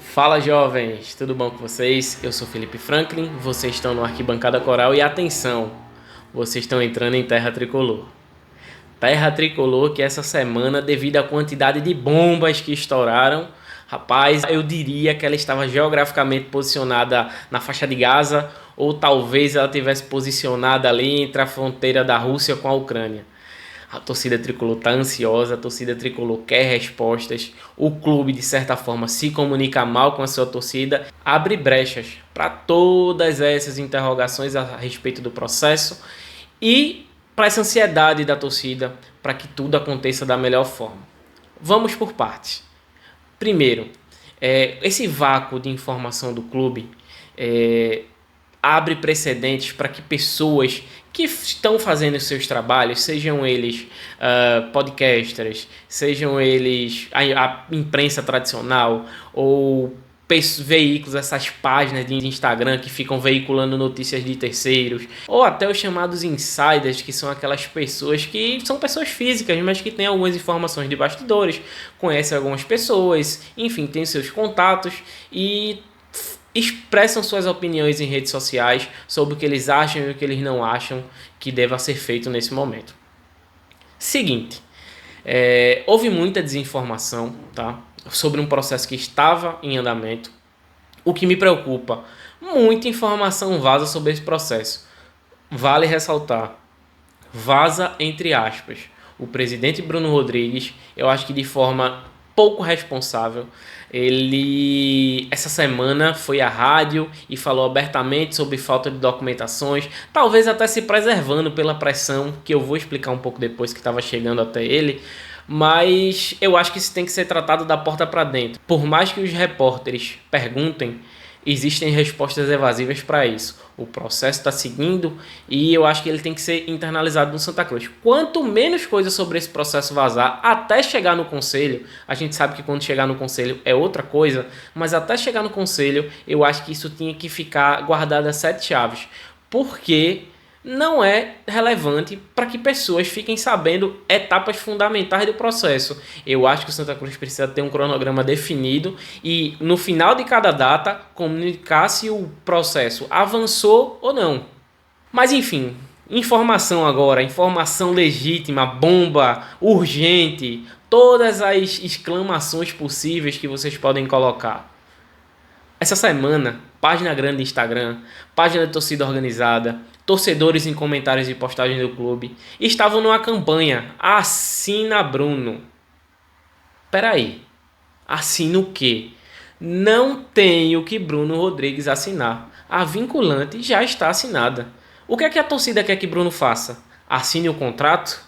Fala jovens, tudo bom com vocês? Eu sou Felipe Franklin, vocês estão no Arquibancada Coral e atenção, vocês estão entrando em Terra Tricolor. Terra Tricolor que essa semana, devido à quantidade de bombas que estouraram, rapaz, eu diria que ela estava geograficamente posicionada na faixa de Gaza ou talvez ela tivesse posicionada ali entre a fronteira da Rússia com a Ucrânia. A torcida tricolor está ansiosa, a torcida tricolor quer respostas. O clube, de certa forma, se comunica mal com a sua torcida, abre brechas para todas essas interrogações a respeito do processo e para essa ansiedade da torcida para que tudo aconteça da melhor forma. Vamos por partes. Primeiro, esse vácuo de informação do clube abre precedentes para que pessoas que estão fazendo seus trabalhos, sejam eles podcasters, sejam eles a imprensa tradicional ou veículos, essas páginas de Instagram que ficam veiculando notícias de terceiros, ou até os chamados insiders, que são aquelas pessoas que são pessoas físicas, mas que têm algumas informações de bastidores, conhecem algumas pessoas, enfim, têm seus contatos e expressam suas opiniões em redes sociais sobre o que eles acham e o que eles não acham que deva ser feito nesse momento. Seguinte, houve muita desinformação, tá, sobre um processo que estava em andamento. O que me preocupa, muita informação vaza sobre esse processo. Vale ressaltar, vaza entre aspas. O presidente Bruno Rodrigues, eu acho que de forma pouco responsável, ele essa semana foi à rádio e falou abertamente sobre falta de documentações, talvez até se preservando pela pressão, que eu vou explicar um pouco depois, que estava chegando até ele, mas eu acho que isso tem que ser tratado da porta para dentro. Por mais que os repórteres perguntem, existem respostas evasivas para isso. O processo está seguindo e eu acho que ele tem que ser internalizado no Santa Cruz. Quanto menos coisa sobre esse processo vazar, até chegar no conselho, a gente sabe que quando chegar no conselho é outra coisa, mas até chegar no conselho, eu acho que isso tinha que ficar guardado a 7 chaves. Porque não é relevante para que pessoas fiquem sabendo etapas fundamentais do processo. Eu acho que o Santa Cruz precisa ter um cronograma definido e no final de cada data comunicar se o processo avançou ou não. Mas enfim, informação agora, informação legítima, bomba, urgente, todas as exclamações possíveis que vocês podem colocar. Essa semana, página grande do Instagram, página de torcida organizada, torcedores em comentários e postagens do clube estavam numa campanha: assina Bruno. Peraí, assina o quê? Não tem o que Bruno Rodrigues assinar. A vinculante já está assinada. O que é que a torcida quer que Bruno faça? Assine o contrato?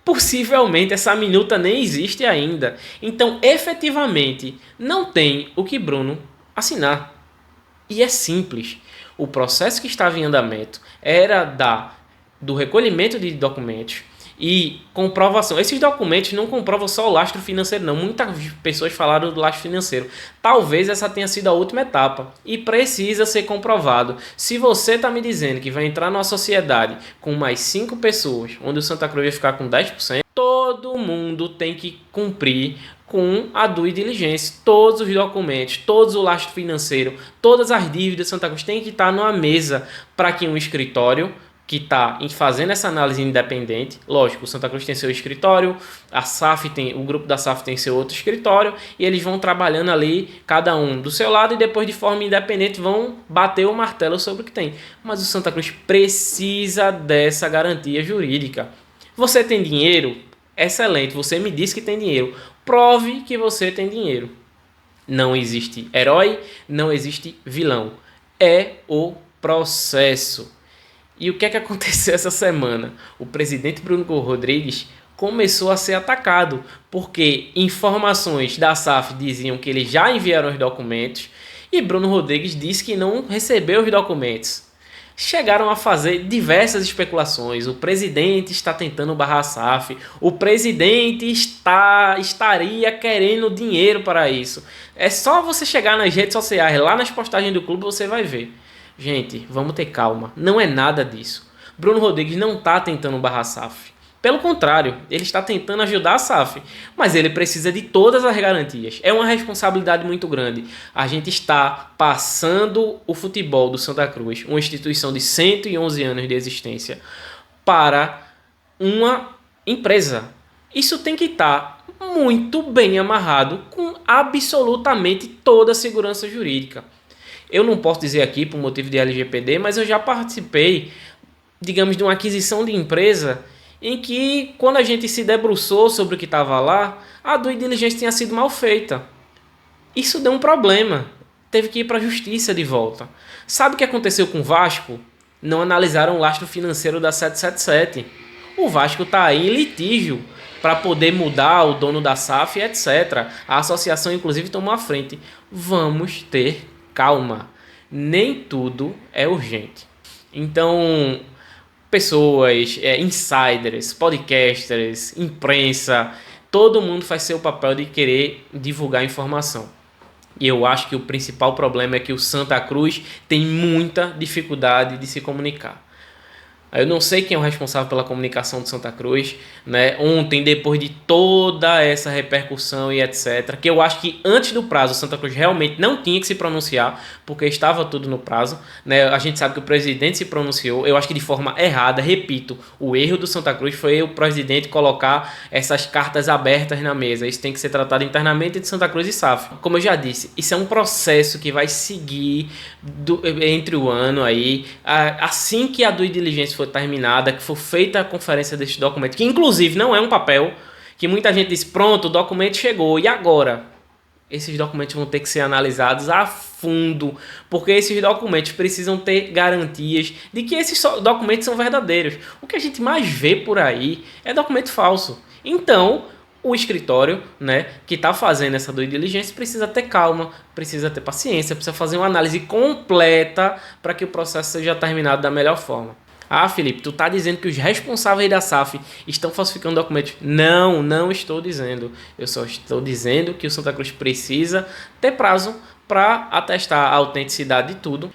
Possivelmente essa minuta nem existe ainda. Então, efetivamente, não tem o que Bruno assinar. E é simples. O processo que estava em andamento era do recolhimento de documentos e comprovação. Esses documentos não comprovam só o lastro financeiro, não. Muitas pessoas falaram do lastro financeiro. Talvez essa tenha sido a última etapa e precisa ser comprovado. Se você está me dizendo que vai entrar numa sociedade com mais 5 pessoas, onde o Santa Cruz vai ficar com 10%, todo mundo tem que cumprir com a due diligência. Todos os documentos, todos o lastro financeiro, todas as dívidas de Santa Cruz têm que estar numa mesa para que um escritório que está fazendo essa análise independente, lógico, o Santa Cruz tem seu escritório, o grupo da SAF tem seu outro escritório, e eles vão trabalhando ali, cada um do seu lado, e depois de forma independente vão bater o martelo sobre o que tem. Mas o Santa Cruz precisa dessa garantia jurídica. Você tem dinheiro? Excelente, você me disse que tem dinheiro. Prove que você tem dinheiro. Não existe herói, não existe vilão. É o processo. E o que é que aconteceu essa semana? O presidente Bruno Rodrigues começou a ser atacado, porque informações da SAF diziam que eles já enviaram os documentos e Bruno Rodrigues disse que não recebeu os documentos. Chegaram a fazer diversas especulações. O presidente está tentando barrar a SAF. O presidente estaria querendo dinheiro para isso. É só você chegar nas redes sociais, lá nas postagens do clube, você vai ver. Gente, vamos ter calma. Não é nada disso. Bruno Rodrigues não está tentando barrar a SAF. Pelo contrário, ele está tentando ajudar a SAF, mas ele precisa de todas as garantias. É uma responsabilidade muito grande. A gente está passando o futebol do Santa Cruz, uma instituição de 111 anos de existência, para uma empresa. Isso tem que estar muito bem amarrado com absolutamente toda a segurança jurídica. Eu não posso dizer aqui por motivo de LGPD, mas eu já participei, digamos, de uma aquisição de empresa em que, quando a gente se debruçou sobre o que estava lá, a due diligence tinha sido mal feita. Isso deu um problema. Teve que ir para a justiça de volta. Sabe o que aconteceu com o Vasco? Não analisaram o lastro financeiro da 777. O Vasco está aí em litígio para poder mudar o dono da SAF, etc. A associação, inclusive, tomou a frente. Vamos ter calma. Nem tudo é urgente. Então, pessoas, insiders, podcasters, imprensa, todo mundo faz seu papel de querer divulgar informação. E eu acho que o principal problema é que o Santa Cruz tem muita dificuldade de se comunicar. Eu não sei quem é o responsável pela comunicação do Santa Cruz, né? Ontem, depois de toda essa repercussão e etc., que eu acho que antes do prazo o Santa Cruz realmente não tinha que se pronunciar, porque estava tudo no prazo, né? A gente sabe que o presidente se pronunciou, eu acho que de forma errada. Repito, o erro do Santa Cruz foi o presidente colocar essas cartas abertas na mesa. Isso tem que ser tratado internamente entre Santa Cruz e SAF. Como eu já disse, isso é um processo que vai seguir entre o ano aí, assim que a due diligence for terminada, que for feita a conferência desses documentos, que inclusive não é um papel, que muita gente diz, pronto, o documento chegou, e agora? Esses documentos vão ter que ser analisados a fundo, porque esses documentos precisam ter garantias de que esses documentos são verdadeiros. O que a gente mais vê por aí é documento falso. Então, o escritório, né, que está fazendo essa due diligence precisa ter calma, precisa ter paciência, precisa fazer uma análise completa para que o processo seja terminado da melhor forma. Ah, Felipe, tu tá dizendo que os responsáveis da SAF estão falsificando documentos? Não, não estou dizendo. Eu só estou dizendo que o Santa Cruz precisa ter prazo para atestar a autenticidade de tudo.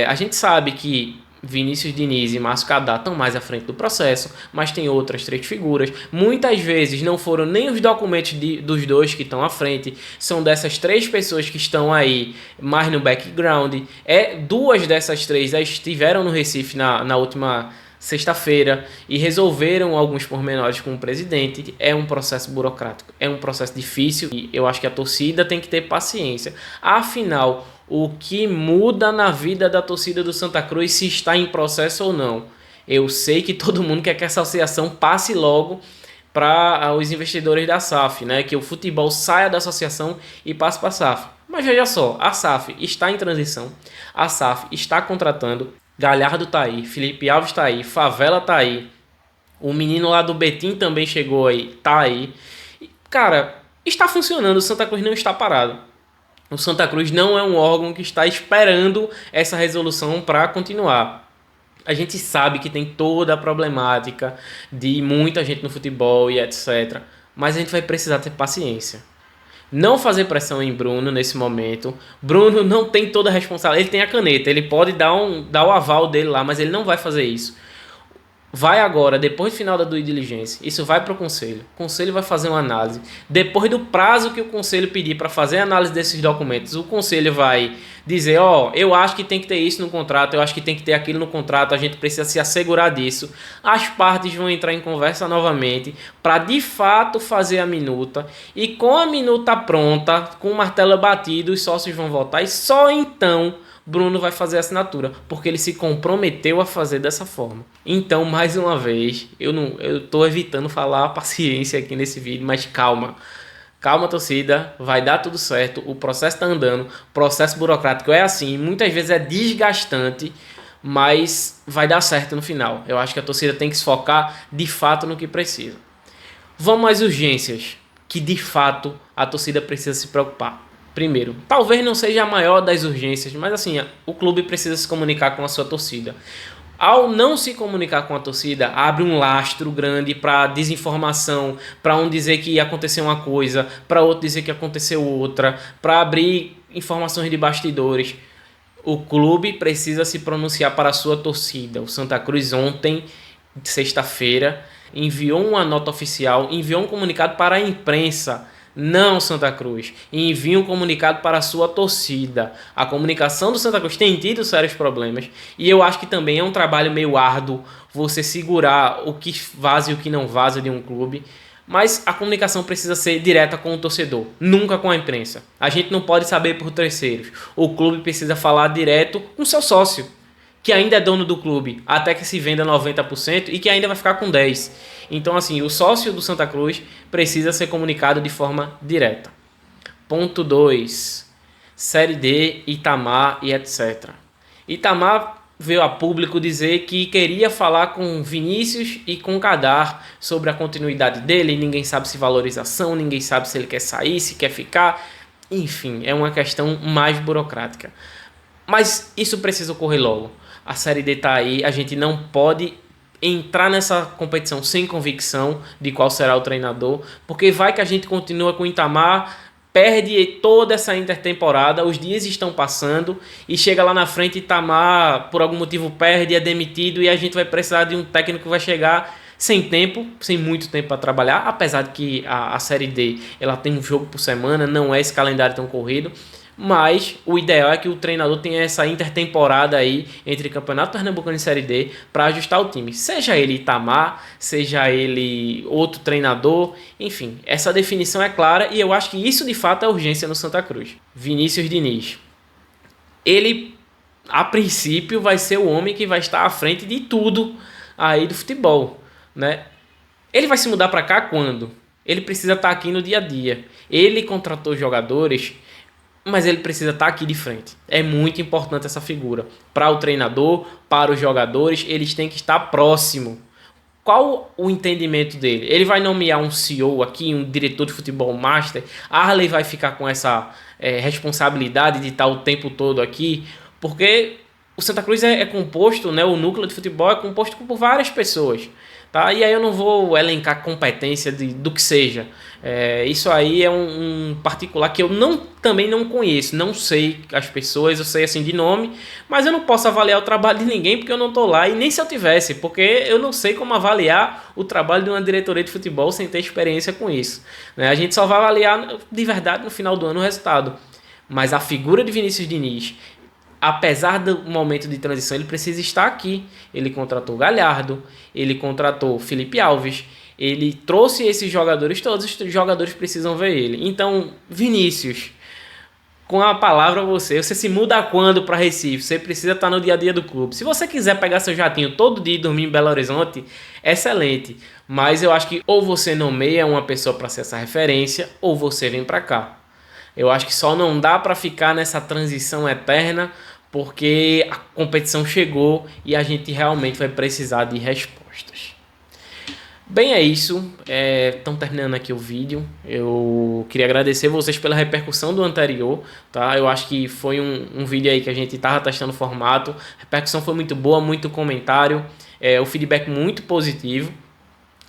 A gente sabe que Vinícius Diniz e Márcio Cadá estão mais à frente do processo, mas tem outras 3 figuras. Muitas vezes não foram nem os documentos dos 2 que estão à frente, são dessas 3 pessoas que estão aí mais no background. 2 dessas 3 já estiveram no Recife na última sexta-feira e resolveram alguns pormenores com o presidente. É um processo burocrático, é um processo difícil e eu acho que a torcida tem que ter paciência. Afinal, o que muda na vida da torcida do Santa Cruz se está em processo ou não? Eu sei que todo mundo quer que essa associação passe logo para os investidores da SAF, né? Que o futebol saia da associação e passe para a SAF. Mas veja só, a SAF está em transição, a SAF está contratando, Galhardo está aí, Felipe Alves está aí, Favela está aí, o menino lá do Betim também chegou aí, está aí. Cara, está funcionando, o Santa Cruz não está parado. O Santa Cruz não é um órgão que está esperando essa resolução para continuar. A gente sabe que tem toda a problemática de muita gente no futebol e etc. Mas a gente vai precisar ter paciência. Não fazer pressão em Bruno nesse momento. Bruno não tem toda a responsabilidade. Ele tem a caneta, ele pode dar o aval dele lá, mas ele não vai fazer isso. Vai agora, depois do final da due diligence, isso vai para o conselho. O conselho vai fazer uma análise. Depois do prazo que o conselho pedir para fazer a análise desses documentos, o conselho vai dizer, eu acho que tem que ter isso no contrato, eu acho que tem que ter aquilo no contrato, a gente precisa se assegurar disso. As partes vão entrar em conversa novamente para de fato fazer a minuta. E com a minuta pronta, com o martelo batido, os sócios vão votar e só então Bruno vai fazer a assinatura, porque ele se comprometeu a fazer dessa forma. Então, mais uma vez, eu tô evitando falar paciência aqui nesse vídeo, mas calma. Calma, torcida, vai dar tudo certo, o processo está andando, o processo burocrático é assim, muitas vezes é desgastante, mas vai dar certo no final. Eu acho que a torcida tem que se focar de fato no que precisa. Vamos às urgências, que de fato a torcida precisa se preocupar. Primeiro, talvez não seja a maior das urgências, mas assim, o clube precisa se comunicar com a sua torcida. Ao não se comunicar com a torcida, abre um lastro grande para desinformação, para um dizer que ia acontecer uma coisa, para outro dizer que aconteceu outra, para abrir informações de bastidores. O clube precisa se pronunciar para a sua torcida. O Santa Cruz ontem, sexta-feira, enviou uma nota oficial, enviou um comunicado para a imprensa, não Santa Cruz, e envia um comunicado para a sua torcida. A comunicação do Santa Cruz tem tido sérios problemas e eu acho que também é um trabalho meio árduo você segurar o que vaza e o que não vaza de um clube. Mas a comunicação precisa ser direta com o torcedor, nunca com a imprensa. A gente não pode saber por terceiros. O clube precisa falar direto com seu sócio, que ainda é dono do clube, até que se venda 90% e que ainda vai ficar com 10%. Então, assim, o sócio do Santa Cruz precisa ser comunicado de forma direta. Ponto 2. Série D, Itamar e etc. Itamar veio a público dizer que queria falar com Vinícius e com Kadar sobre a continuidade dele. Ninguém sabe se valorização, ninguém sabe se ele quer sair, se quer ficar. Enfim, é uma questão mais burocrática. Mas isso precisa ocorrer logo. A Série D está aí, a gente não pode entrar nessa competição sem convicção de qual será o treinador, porque vai que a gente continua com o Itamar, perde toda essa intertemporada, os dias estão passando e chega lá na frente Itamar por algum motivo perde, é demitido e a gente vai precisar de um técnico que vai chegar sem tempo, sem muito tempo para trabalhar, apesar de que a Série D ela tem um jogo por semana, não é esse calendário tão corrido. Mas o ideal é que o treinador tenha essa intertemporada aí entre Campeonato Pernambucano e Série D para ajustar o time. Seja ele Itamar, seja ele outro treinador, enfim, essa definição é clara e eu acho que isso de fato é urgência no Santa Cruz. Vinícius Diniz. Ele, a princípio, vai ser o homem que vai estar à frente de tudo aí do futebol, né? Ele vai se mudar para cá quando? Ele precisa estar aqui no dia a dia. Ele contratou jogadores, mas ele precisa estar aqui de frente. É muito importante essa figura. Para o treinador, para os jogadores, eles têm que estar próximo. Qual o entendimento dele? Ele vai nomear um CEO aqui, um diretor de futebol master. Arley vai ficar com essa responsabilidade de estar o tempo todo aqui, porque o Santa Cruz é composto, né, o núcleo de futebol é composto por várias pessoas. Tá? E aí eu não vou elencar competência do que seja. Isso aí é um particular que eu também não conheço. Não sei as pessoas, eu sei assim de nome, mas eu não posso avaliar o trabalho de ninguém porque eu não estou lá. E nem se eu tivesse, porque eu não sei como avaliar o trabalho de uma diretoria de futebol sem ter experiência com isso. Né? A gente só vai avaliar de verdade no final do ano o resultado. Mas a figura de Vinícius Diniz, apesar do momento de transição, ele precisa estar aqui. Ele contratou Galhardo, ele contratou Felipe Alves, ele trouxe esses jogadores, todos os jogadores precisam ver ele. Então, Vinícius, com a palavra você se muda quando para Recife? Você precisa estar no dia a dia do clube. Se você quiser pegar seu jatinho todo dia e dormir em Belo Horizonte, excelente. Mas eu acho que ou você nomeia uma pessoa para ser essa referência, ou você vem para cá. Eu acho que só não dá para ficar nessa transição eterna, porque a competição chegou e a gente realmente vai precisar de respostas. Bem, é isso. Estão terminando aqui o vídeo. Eu queria agradecer vocês pela repercussão do anterior. Tá? Eu acho que foi um vídeo aí que a gente estava testando o formato. A repercussão foi muito boa, muito comentário. O feedback muito positivo.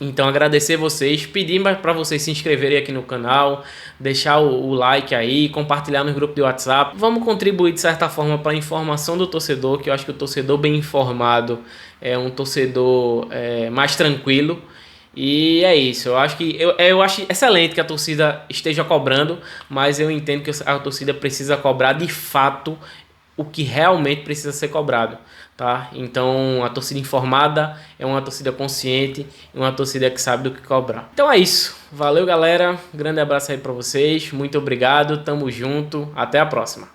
Então agradecer vocês, pedir para vocês se inscreverem aqui no canal, deixar o like aí, compartilhar no grupo de WhatsApp. Vamos contribuir de certa forma para a informação do torcedor, que eu acho que o torcedor bem informado é um torcedor mais tranquilo. E é isso, eu acho excelente que a torcida esteja cobrando, mas eu entendo que a torcida precisa cobrar de fato o que realmente precisa ser cobrado, tá? Então a torcida informada é uma torcida consciente e uma torcida que sabe do que cobrar. Então é isso, valeu galera, grande abraço aí pra vocês, muito obrigado, tamo junto, até a próxima.